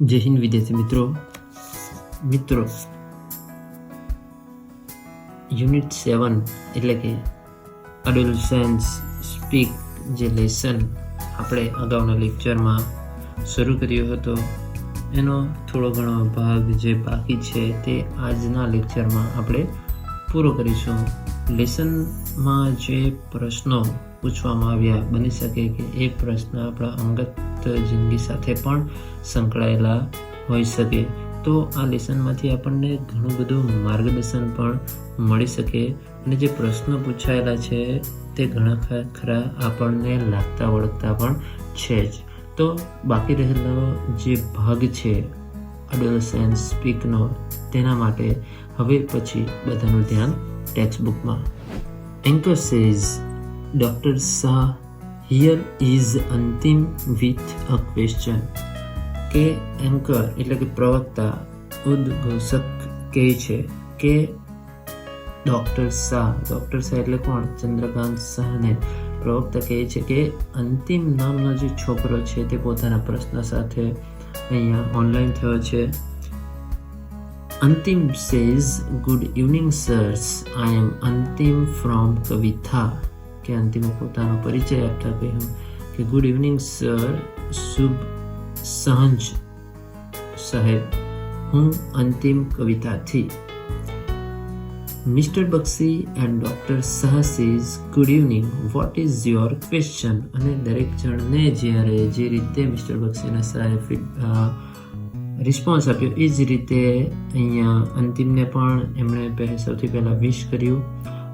જય હિન્દ વિદ્યાર્થી મિત્રો યુનિટ 7 એટલે કે એડોલસન્સ સ્પીક જે લેસન આપણે અગાઉના લેક્ચરમાં શરૂ કર્યો હતો એનો થોડો ઘણો ભાગ જે બાકી છે તે આજના લેક્ચરમાં આપણે પૂરો કરીશું. લેસનમાં જે પ્રશ્નો પૂછવામાં આવ્યા બની શકે કે એ પ્રશ્ન આપણા અંગત જિંદગી સાથે પણ સંકળાયેલા હોઈ શકે, તો આ લેસનમાંથી આપણને ઘણું બધું માર્ગદર્શન પણ મળી શકે અને જે પ્રશ્નો પૂછાયેલા છે તે ઘણા ખરા આપણને લાગતા વળગતા પણ છે જ. તો બાકી રહેલો જે ભાગ છે એડોલસન્સ સ્પીકનો તેના માટે હવે પછી બધાનું ધ્યાન ટેક્સ્ટ બુકમાં. Anchor says, Dr. Shah, here is અંતિમ with a question. કે એન્કર એટલે કે પ્રવક્તા ઉદ્ઘોષક કહે છે કે ડૉક્ટર શાહ એટલે કોણ? ચંદ્રકાંત શાહને પ્રવક્તા કહે છે કે અંતિમ નામનો જે છોકરો છે તે પોતાના પ્રશ્ન સાથે અહીંયા ઓનલાઈન થયો છે. અંતિમ says, good evening sirs, I am અંતિમ from કવિથા. કે અંતિમે પોતાનો પરિચય આપતા કહ્યું કે ગુડ ઇવનિંગ સર, શુભ સાંજ સાહેબ, હું અંતિમ કવિતાથી. Mister Bakshi and doctor Shah says good evening, what is your question. અને દરેક જણને જ્યારે જે રીતે મિસ્ટર બક્ષીના શાહે રિસ્પોન્સ આપ્યો એ જ રીતે અહીંયા અંતિમને પણ એમણે સૌથી પહેલાં વિશ કર્યું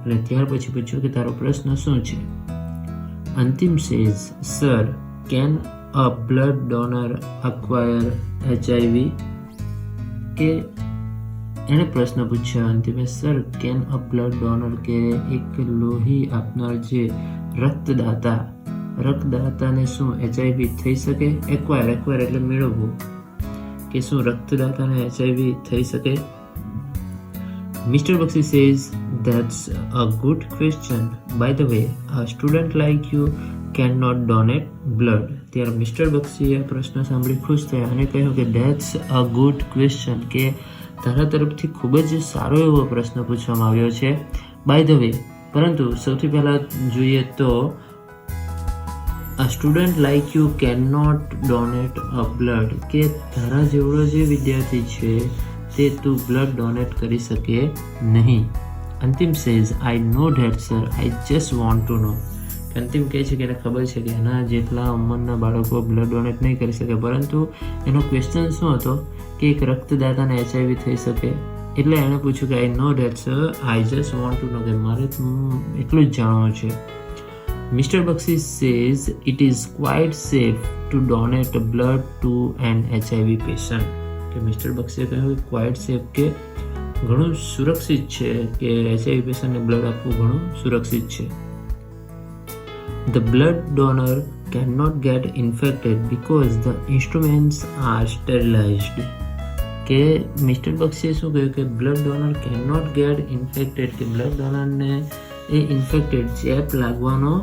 અને ત્યાર પછી પૂછ્યું કે તારો પ્રશ્ન શું છે. Antim says, sir, can a blood donor acquire HIV. કે એણે પ્રશ્ન પૂછ્યો અંતિમે, sir, can a blood donor કે એક લોહી આપનાર જે રક્તદાતાને શું HIV થઈ શકે? એક્વાયર એટલે મેળવવું, કે શું રક્તદાતાને HIV થઈ શકે? Mr. Bakshi says, that's a good question. By the way, a student like you cannot donate blood. ત્યારે મિસ્ટર બક્ષીએ પ્રશ્ન સાંભળી ખુશ થયા અને કહ્યું કે that's a good question, કે તારા તરફથી ખૂબ જ સારો એવો પ્રશ્ન પૂછવામાં આવ્યો છે. બાય ધ વે, પરંતુ સૌથી પહેલાં જોઈએ તો a student like you cannot donate a blood, કે તારા જેવડો જે વિદ્યાર્થી છે તે તું બ્લડ ડોનેટ કરી શકે નહીં. Antim says, I know that sir, I just want to know. Antim કહે છે કે એને ખબર છે કે એના જેટલા ઉંમરના બાળકો બ્લડ ડોનેટ નહીં કરી શકે, પરંતુ એનો ક્વેશ્ચન શું હતો કે એક રક્તદાતાને HIV થઈ શકે. એટલે એણે પૂછ્યું કે I know that sir, I just want to know, કે મારે એટલું જ જાણવું છે. Mister Bakshi says, it is quite safe to donate blood to an HIV patient. કે મિસ્ટર બક્ષીએ કહ્યું ક્વાઇટ સેફ, કે ઘણું સુરક્ષિત છે કે HIV પેશન્ટને બ્લડ આપવું ઘણું સુરક્ષિત છે. The blood donor cannot get infected because the instruments are sterilized. કે મિસ્ટર બક્ષીએ શું કહ્યું કે blood donor cannot get infected, કે બ્લડ ડોનરને એ ઇન્ફેક્ટેડ ચેપ લાગવાનો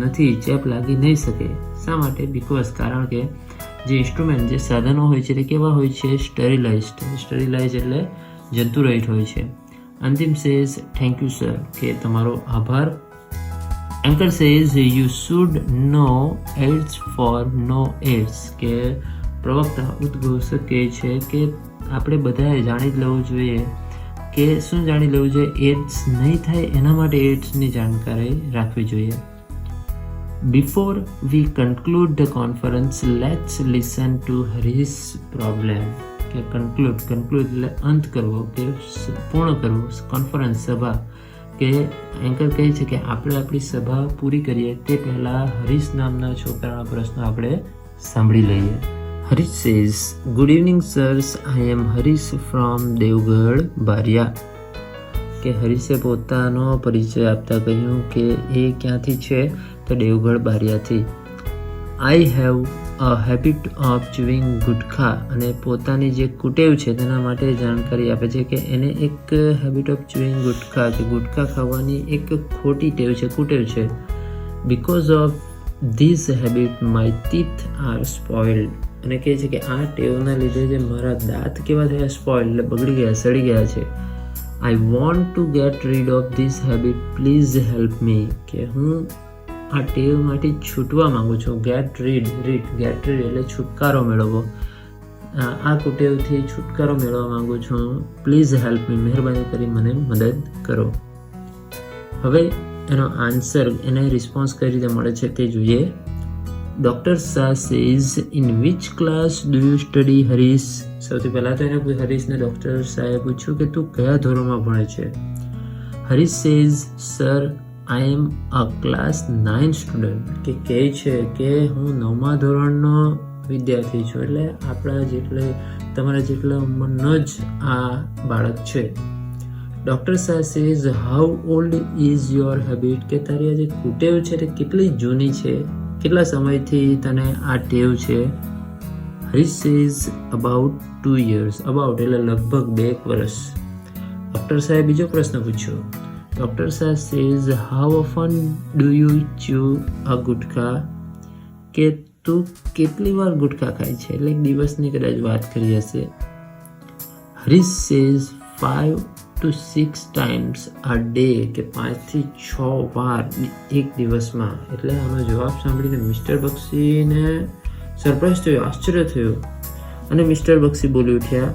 નથી, ચેપ લાગી નહીં શકે. શા માટે? બીકોઝ કારણ કે જે ઇન્સ્ટ્રુમેન્ટ જે સાધનો હોય છે તે કેવા હોય છે? સ્ટરીલાઇઝ એટલે જંતુરહિત હોય છે. Antim says, thank you sir, કે તમારો આભાર. Anchor says, you should know AIDS for no AIDS. કે પ્રવક્તા ઉદ્ઘોષક કહે છે કે આપણે બધાએ જાણી જ લેવું જોઈએ કે શું જાણી લેવું જોઈએ? એડ્સ નહીં થાય એના માટે એડ્સની જાણકારી રાખવી જોઈએ. Before we conclude the conference, let's listen to Harish problem. કે કન્ક્લુડ એટલે અંત કરવો કે પૂર્ણ કરવું, કોન્ફરન્સ સભા. કે એન્કર કહે છે કે આપણે આપણી સભા પૂરી કરીએ તે પહેલાં હરીશ નામના છોકરાનો પ્રશ્ન આપણે સાંભળી લઈએ. Harish says, good evening sirs, I am Harish from Devgadh Baria. કે હરીશે પોતાનો પરિચય આપતા કહ્યું કે એ ક્યાંથી છે? તો દેવગઢ બારિયાથી. I have a habit of chewing gutkha. અને પોતાની જે કુટેવ છે તેના માટે જાણકારી આપે છે કે એને એક હેબિટ ઓફ ચ્યુઇંગ ગુટખા, કે ગુટખા ખાવાની એક ખોટી ટેવ છે, કુટેવ છે. Because of this habit my teeth R સ્પોઇલ્ડ. અને કહે છે કે આ ટેવના લીધે જે મારા દાંત કેવા થયા, સ્પોઇલ, એટલે બગડી ગયા, સડી ગયા છે. I want to gate read of this habit, please help me. કે હું આ ટેવમાંથી છૂટવા માંગુ છું. ગેટ રીડ એટલે છુટકારો મેળવવો. આ કુટેવથી છુટકારો મેળવવા માંગુ છું. પ્લીઝ હેલ્પ મી, મહેરબાની કરી મને મદદ કરો. હવે એનો આન્સર, એને રિસ્પોન્સ કઈ રીતે મળે છે તે જોઈએ. Doctor Shah says, in which class do you study Harish? સૌથી પહેલાં તો એને હરીશને ડૉક્ટર શાહે પૂછ્યું કે તું કયા ધોરણમાં ભણે છે. Harish says, sir I am a class 9 student. કે કહે છે કે હું 9મા ધોરણનો વિદ્યાર્થી છું. એટલે તમારા જેટલા ઉંમરનો જ આ બાળક છે. Doctor Shah says, how old is your habit? કે તારી આ જે કુટેવ છે તે કેટલી જૂની છે, કેટલા સમયથી તને આ ટેવ છે? Harish says, about 2 years. About એટલે લગભગ 2 વર્ષ. ડૉક્ટર શાહે બીજો પ્રશ્ન પૂછ્યો. Doctor Shah says, how often do you chew a gutkha? કે તું કેટલી વાર ગુટખા ખાય છે? એટલે એક દિવસની કદાચ વાત કરી હશે. Harish says, 5 to 6 times a day. કે 5 થી 6 વાર એક દિવસમાં. એટલે આનો જવાબ સાંભળીને મિસ્ટર બક્ષીને સરપ્રાઈઝ થયો, આશ્ચર્ય થયું. અને મિસ્ટર બક્ષી બોલી ઉઠ્યા.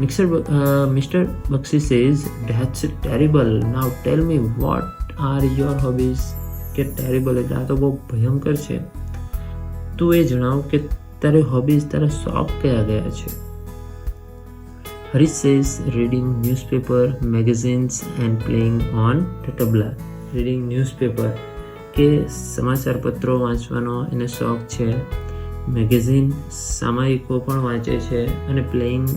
Mister Bakshi says, that's terrible. Now tell me what are your hobbies? કે ટેરિબલ એટલે આ તો બહુ ભયંકર છે. તું એ જણાવ કે તારી હોબીઝ, તારા શોખ કયા ગયા છે? Harish says, reading newspaper, magazines and playing on the tabla. Reading newspaper કે સમાચાર પત્રો વાંચવાનો એને શોખ છે. મેગેઝિન, સામાયિકો પણ વાંચે છે. અને પ્લેઇંગ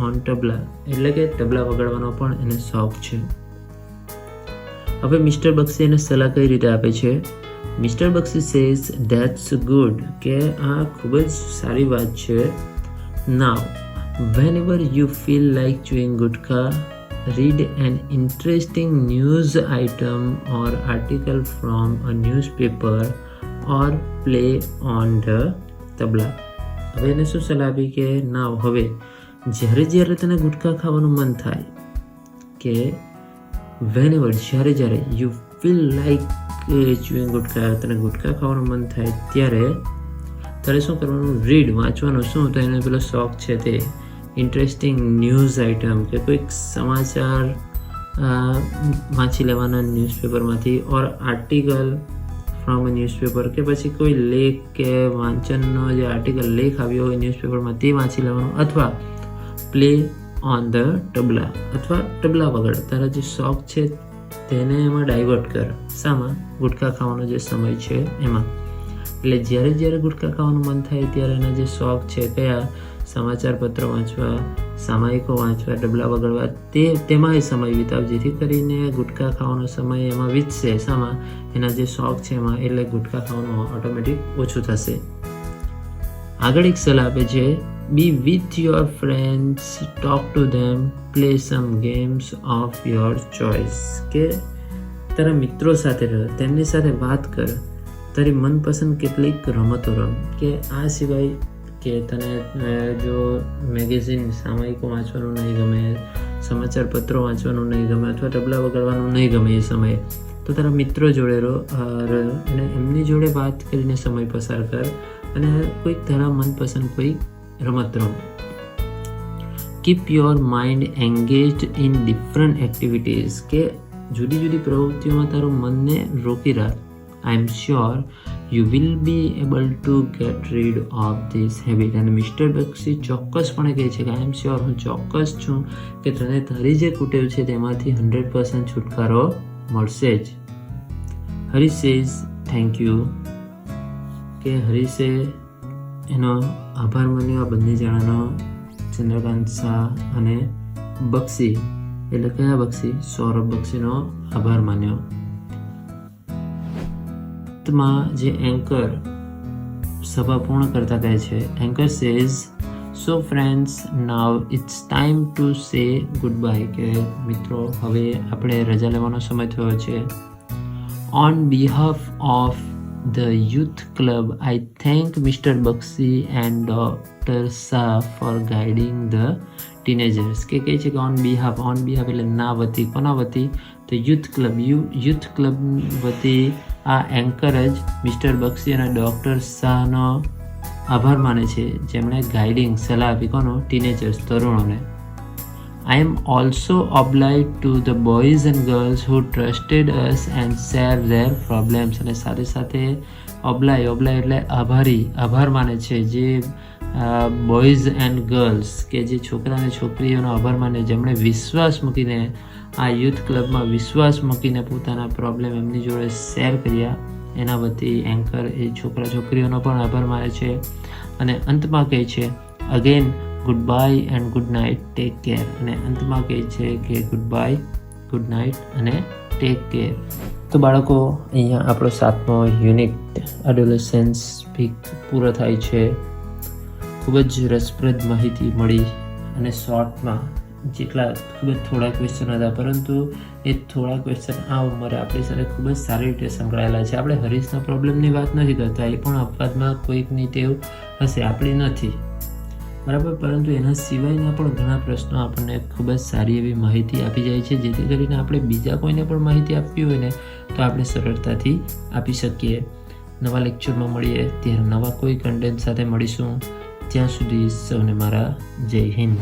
ઓન તબલા એટલે કે તબલા વગાડવાનો પણ એને શોખ છે. હવે મિસ્ટર બક્ષી એને સલાહ કઈ રીતે આપે છે? Mister Bakshi says, that's good. કે આ ખૂબ જ સારી વાત છે. નાવ whenever you feel like chewing gutka, read an interesting news item or article from a newspaper or play on the tabla. હવે એને શું સલાહ આપી કે ના, હવે જ્યારે તને ગુટખા ખાવાનું મન થાય, કે whenever જ્યારે you feel like chewing gutka, તને ગુટખા ખાવાનું મન થાય ત્યારે તારે શું કરવાનું? રીડ, વાંચવાનું. શું? તો એને પેલો શોખ છે તે ઇન્ટરેસ્ટિંગ ન્યૂઝ આઇટમ, કે કોઈક સમાચાર વાંચી લેવાના ન્યૂઝપેપરમાંથી, ઓર આર્ટિકલ ફ્રોમ અ ન્યૂઝપેપર, કે પછી કોઈ લેખ કે વાંચનનો જે આર્ટિકલ, લેખ આવ્યો હોય ન્યૂઝપેપરમાં તે વાંચી લેવાનું. અથવા પ્લે ઓન ધ તબલા, અથવા તબલા વગાડ. તારા જે શોખ છે તેને એમાં ડાયવર્ટ કર. શામાં? ગુટખા ખાવાનો જે સમય છે એમાં. એટલે જ્યારે ગુટખા ખાવાનું મન થાય ત્યારે એના જે શોખ છે કયા? સમાચાર પત્ર વાંચવા, સામાયિકો વાંચવા, તબલા વગાડવા, તેમાં એ સમય વિતાવ, જેથી કરીને ગુટખા ખાવાનો સમય એમાં વીતશે. શામાં? એના જે શોખ છે એમાં. એટલે ગુટખા ખાવાનું ઓટોમેટિક ઓછું થશે. આગળ એક સલાહ આપે છે, be with your friends, talk to them, play some games of your choice. કે તારા મિત્રો સાથે રહ, તેમની સાથે વાત કર, તારી મનપસંદ કેટલીક રમતો રમ. કે આ સિવાય કે તને જો મેગેઝિન, સામાયિકો વાંચવાનું નહીં ગમે, સમાચાર પત્રો વાંચવાનું નહીં ગમે, અથવા તબલા વગાડવાનું નહીં ગમે એ સમયે, તો તારા મિત્રો જોડે રહો અને એમની જોડે વાત કરીને સમય પસાર કર. અને કોઈક તારા મનપસંદ કોઈ રમત રમ. Keep your mind engaged in different activities. કે જુદી પ્રવૃત્તિઓમાં તારું મનને રોકી રાખ. I am sure you will be able to get rid of this habit. અને મિસ્ટર બક્ષી ચોક્કસપણે કહે છે કે આઈ એમ શ્યોર, હું ચોક્કસ છું કે તને તારી જે કુટેવ છે તેમાંથી 100% છુટકારો મળશે જ. Harish says, thank you. કે હરીશે એનો આભાર માન્યો આ બંને જણાનો, ચંદ્રકાંત શાહ અને બક્ષી, એટલે કયા બક્ષી? સૌરભ બક્ષીનો આભાર માન્યો. માં જે એન્કર સભા પૂર્ણ કરતા કહે છે, anchor says, so friends, now it's time to say good bye. કે મિત્રો, હવે આપણે રજા લેવાનો સમય થયો છે. On behalf of the youth club. I thank Mr. Bakshi and Dr. Shah for guiding the teenagers. કે કહે છે કે ઓન બિહાફ એટલે ના વતી, કોના વતી? તો યુથ ક્લબ વતી આ એન્કરેજ મિસ્ટર બક્ષી અને ડૉક્ટર શાહનો આભાર માને છે, જેમણે ગાઈડિંગ સલાહ આપી કોનો? Teenagers, તરુણોને. I am also obliged to the boys and girls who trusted us and shared their problems. અને સાથે સાથે ઓબ્લાય એટલે આભાર માને છે જે બોયઝ એન્ડ ગર્લ્સ કે જે છોકરા અને છોકરીઓનો આભાર માને, જેમણે વિશ્વાસ મૂકીને આ યુથ ક્લબમાં વિશ્વાસ મૂકીને પોતાના પ્રોબ્લેમ એમની જોડે શેર કર્યા. એના વતી એન્કર એ છોકરા છોકરીઓનો પણ આભાર માને છે. અને અંતમાં કહે છે again good bye and good night, take care. અને અંતમાં કહે છે કે ગુડ બાય, ગુડ નાઇટ અને ટેક કેર. તો બાળકો, અહીંયા આપણો 7મો યુનિટ એડોલેસન્સ પૂરો થાય છે. ખૂબ જ રસપ્રદ માહિતી મળી અને શોર્ટમાં જેટલા ખૂબ જ થોડા ક્વેશ્ચન હતા, પરંતુ એ થોડા ક્વેશ્ચન આ ઉંમરે આપણી સાથે ખૂબ જ સારી રીતે સંકળાયેલા છે. આપણે હરીશના પ્રોબ્લેમની વાત નથી કરતા, એ પણ અપવાદમાં કોઈકની ટેવ હશે, આપણી નથી, બરાબર. પરંતુ એના સિવાયના પણ ઘણા પ્રશ્નો આપણને ખૂબ જ સારી એવી માહિતી આપી જાય છે, જેથી કરીને આપણે બીજા કોઈને પણ માહિતી આપવી હોય ને તો આપણે સરળતાથી આપી શકીએ. નવા લેક્ચરમાં મળીએ, ત્યારે નવા કોઈ કન્ટેન્ટ સાથે મળીશું. ત્યાં સુધી સૌને મારા જય હિન્દ.